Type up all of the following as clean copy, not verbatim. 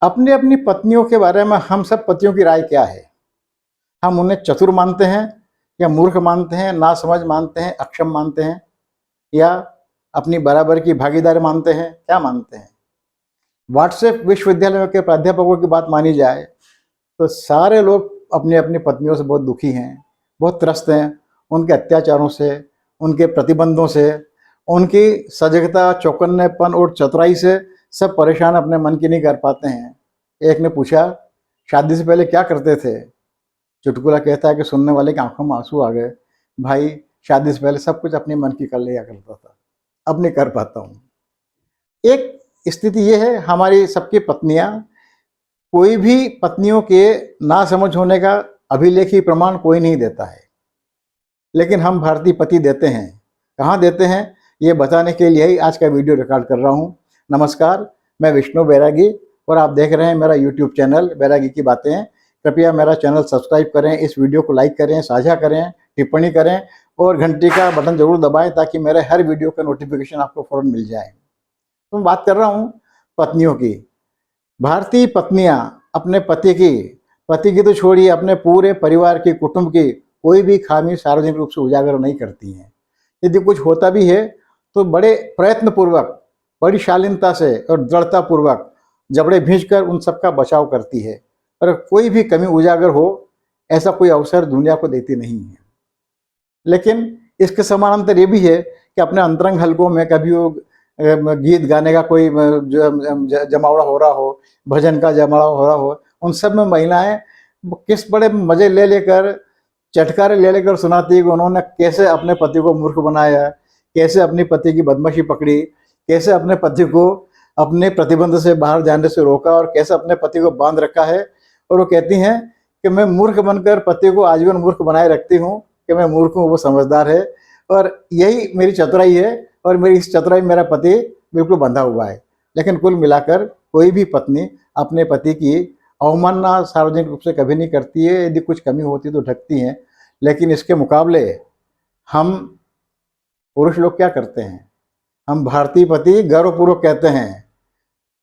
अपनी अपनी पत्नियों के बारे में हम सब पतियों की राय क्या है? हम उन्हें चतुर मानते हैं या मूर्ख मानते हैं, नासमझ मानते हैं, अक्षम मानते हैं या अपनी बराबर की भागीदार मानते हैं, क्या मानते हैं? व्हाट्सएप विश्वविद्यालयों के प्राध्यापकों की बात मानी जाए तो सारे लोग अपनी अपनी पत्नियों से बहुत दुखी हैं, बहुत त्रस्त हैं, उनके अत्याचारों से, उनके प्रतिबंधों से, उनकी सजगता, चौकन्नेपन और चतुराई से सब परेशान अपने मन की नहीं कर पाते हैं। एक ने पूछा, शादी से पहले क्या करते थे? चुटकुला कहता है कि सुनने वाले की आंखों में आंसू आ गए। भाई, शादी से पहले सब कुछ अपने मन की कर लिया करता था, अब नहीं कर पाता हूँ। एक स्थिति ये है, हमारी सबकी पत्नियां, कोई भी पत्नियों के नासमझ होने का अभिलेखी प्रमाण कोई नहीं देता है, लेकिन हम भारतीय पति देते हैं। कहाँ देते हैं, ये बताने के लिए ही आज का वीडियो रिकॉर्ड कर रहा हूँ। नमस्कार, मैं विष्णु बैरागी और आप देख रहे हैं मेरा यूट्यूब चैनल बैरागी की बातें। कृपया मेरा चैनल सब्सक्राइब करें, इस वीडियो को लाइक करें, साझा करें, टिप्पणी करें और घंटी का बटन जरूर दबाएं ताकि मेरे हर वीडियो का नोटिफिकेशन आपको फौरन मिल जाए। तो मैं बात कर रहा हूँ पत्नियों की। भारतीय पत्नियां अपने पति की तो छोड़िए, अपने पूरे परिवार की, कुटुंब की कोई भी खामी सार्वजनिक रूप से उजागर नहीं करती हैं। यदि कुछ होता भी है तो बड़े प्रयत्न पूर्वक, बड़ी शालीनता से और दृढ़ता पूर्वक जबड़े भींचकर उन सबका बचाव करती है। पर कोई भी कमी उजागर हो, ऐसा कोई अवसर दुनिया को देती नहीं है। लेकिन इसके समानांतर ये भी है कि अपने अंतरंग हलकों में कभी वो गीत गाने का कोई जमावड़ा हो रहा हो, भजन का जमावड़ा हो रहा हो, उन सब में महिलाएं किस बड़े मजे ले लेकर, चटकारे ले लेकर सुनाती है कि उन्होंने कैसे अपने पति को मूर्ख बनाया, कैसे अपने पति की बदमाशी पकड़ी, कैसे अपने पति को अपने प्रतिबंध से बाहर जाने से रोका और कैसे अपने पति को बांध रखा है। और वो कहती हैं कि मैं मूर्ख बनकर पति को आजीवन मूर्ख बनाए रखती हूँ, कि मैं मूर्ख हूँ, वो समझदार है, और यही मेरी चतुराई है और मेरी इस चतुराई मेरा पति बिल्कुल बंधा हुआ है। लेकिन कुल मिलाकर कोई भी पत्नी अपने पति की अवमानना सार्वजनिक रूप से कभी नहीं करती है। यदि कुछ कमी होती तो ढकती हैं। लेकिन इसके मुकाबले हम पुरुष लोग क्या करते हैं? हम भारतीय पति गर्वपूर्वक कहते हैं,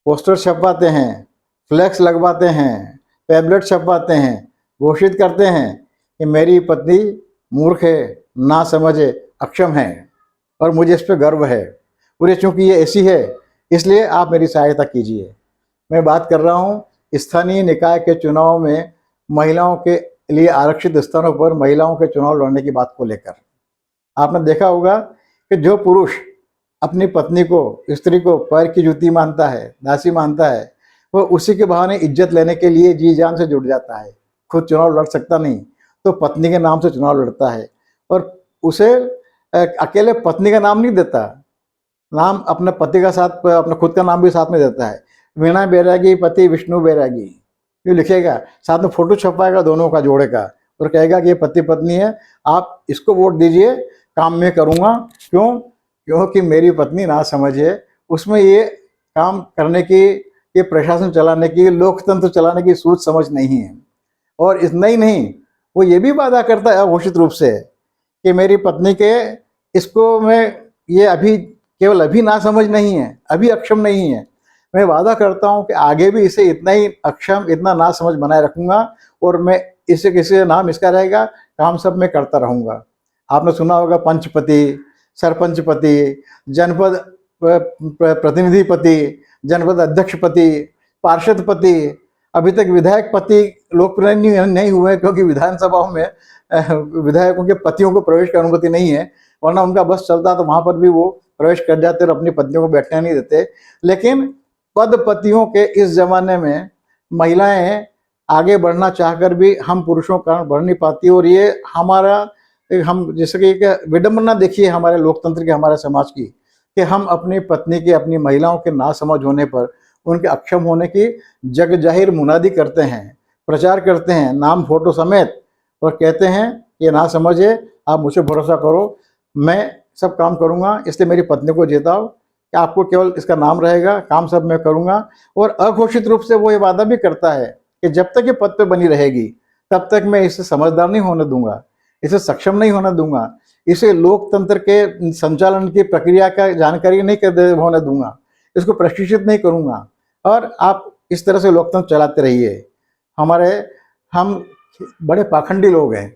पोस्टर छपवाते हैं, फ्लैक्स लगवाते हैं, पैम्पलेट छपवाते हैं, घोषित करते हैं कि मेरी पत्नी मूर्ख है, नासमझ है, अक्षम है और मुझे इस पर गर्व है। पूरे चूंकि ये ऐसी है इसलिए आप मेरी सहायता कीजिए। मैं बात कर रहा हूँ स्थानीय निकाय के चुनाव में महिलाओं के लिए आरक्षित स्थानों पर महिलाओं के चुनाव लड़ने की बात को लेकर। आपने देखा होगा कि जो पुरुष अपनी पत्नी को, स्त्री को पैर की जूती मानता है, दासी मानता है, वो उसी के बहाने इज्जत लेने के लिए जी जान से जुट जाता है। खुद चुनाव लड़ सकता नहीं तो पत्नी के नाम से चुनाव लड़ता है और उसे अकेले पत्नी का नाम नहीं देता, नाम अपने पति का साथ, अपने खुद का नाम भी साथ में देता है। वीणा बैरागी पति विष्णु बैरागी, ये लिखेगा, साथ में फोटो छपवाएगा दोनों का, जोड़े का, और कहेगा कि ये पति पत्नी है, आप इसको वोट दीजिए, काम मैं करूँगा। क्यों? क्योंकि मेरी पत्नी ना समझे, उसमें ये काम करने की, ये प्रशासन चलाने की, लोकतंत्र चलाने की सूझ समझ नहीं है। और इतना ही नहीं, वो ये भी वादा करता है अघोषित रूप से कि मेरी पत्नी के, इसको मैं, ये अभी केवल अभी ना समझ नहीं है, अभी अक्षम नहीं है, मैं वादा करता हूँ कि आगे भी इसे इतना ही अक्षम, इतना ना समझ बनाए रखूँगा और मैं इसे, किसी नाम इसका रहेगा, काम सब मैं करता रहूँगा। आपने सुना होगा पंचपति, सरपंच पति, जनपद प्रतिनिधि पति, जनपद अध्यक्ष पति, पार्षद पति। अभी तक विधायक पति लोकप्रिय नहीं हुए क्योंकि विधानसभाओं में विधायकों के पतियों को प्रवेश की अनुमति नहीं है, वरना उनका बस चलता तो वहां पर भी वो प्रवेश कर जाते और अपनी पत्नियों को बैठने नहीं देते। लेकिन पदपतियों के इस जमाने में महिलाएं आगे बढ़ना चाहकर भी हम पुरुषों के कारण बढ़ नहीं पाती। और ये हमारा, हम जैसे कि एक विडंबना देखिए हमारे लोकतंत्र की, हमारे समाज की, कि हम अपनी पत्नी के, अपनी महिलाओं के नासमझ होने पर, उनके अक्षम होने की जग जाहिर मुनादी करते हैं, प्रचार करते हैं, नाम फोटो समेत, और कहते हैं ये ना समझे, आप मुझे भरोसा करो, मैं सब काम करूंगा, इसलिए मेरी पत्नी को जिताओ कि आपको केवल इसका नाम रहेगा, काम सब मैं करूंगा। और अघोषित रूप से वो ये वादा भी करता है कि जब तक ये पद पे बनी रहेगी तब तक मैं इसे समझदार नहीं होने दूंगा, इसे सक्षम नहीं होने दूंगा, इसे लोकतंत्र के संचालन की प्रक्रिया का जानकारी नहीं होने दूंगा, इसको प्रशिक्षित नहीं करूंगा। और आप इस तरह से लोकतंत्र चलाते रहिए। हम बड़े पाखंडी लोग हैं।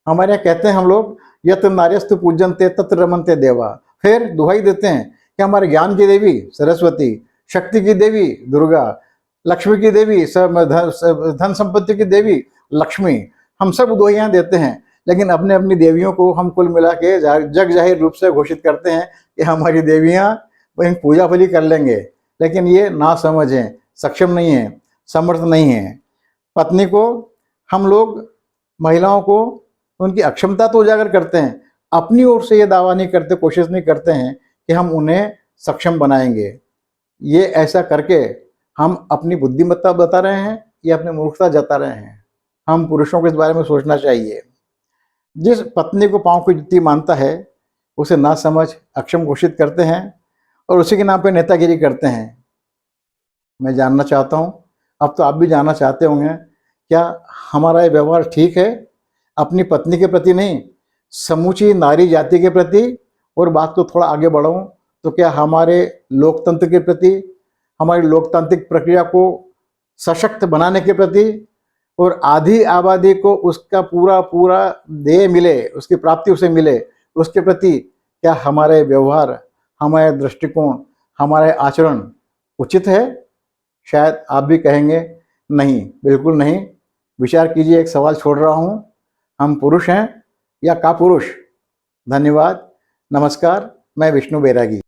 हमारे यहाँ कहते हैं हम लोग, यत्र नार्यस्तु पूज्यन्ते तत्र रमन्ते देवा। फिर दुहाई देते हैं कि हमारे ज्ञान की देवी सरस्वती, शक्ति की देवी दुर्गा, लक्ष्मी की देवी, धन संपत्ति की देवी लक्ष्मी, हम सब दुहाइयाँ देते हैं। लेकिन अपने अपनी देवियों को हम कुल मिला के जग जाहिर रूप से घोषित करते हैं कि हमारी देवियाँ वही पूजा फली कर लेंगे। लेकिन ये ना समझ है, सक्षम नहीं है, समर्थ नहीं है। पत्नी को हम लोग, महिलाओं को उनकी अक्षमता तो उजागर करते हैं, अपनी ओर से ये दावा नहीं करते, कोशिश नहीं करते हैं कि हम उन्हें सक्षम बनाएंगे। ये ऐसा करके हम अपनी बुद्धिमत्ता बता रहे हैं या अपनी मूर्खता जता रहे हैं। हम पुरुषों को इस बारे में सोचना चाहिए। जिस पत्नी को पाँव की जुत्ती मानता है उसे ना समझ, अक्षम घोषित करते हैं और उसी के नाम पे नेतागिरी करते हैं। मैं जानना चाहता हूँ, अब तो आप भी जानना चाहते होंगे, क्या हमारा ये व्यवहार ठीक है अपनी पत्नी के प्रति नहीं, समूची नारी जाति के प्रति? और बात को थोड़ा आगे बढ़ाऊँ तो क्या हमारे लोकतंत्र के प्रति, हमारी लोकतांत्रिक प्रक्रिया को सशक्त बनाने के प्रति और आधी आबादी को उसका पूरा पूरा देय मिले, उसकी प्राप्ति उसे मिले, उसके प्रति क्या हमारे व्यवहार, हमारे दृष्टिकोण, हमारे आचरण उचित है? शायद आप भी कहेंगे नहीं, बिल्कुल नहीं। विचार कीजिए, एक सवाल छोड़ रहा हूँ, हम पुरुष हैं या कापुरुष? धन्यवाद, नमस्कार, मैं विष्णु बैरागी।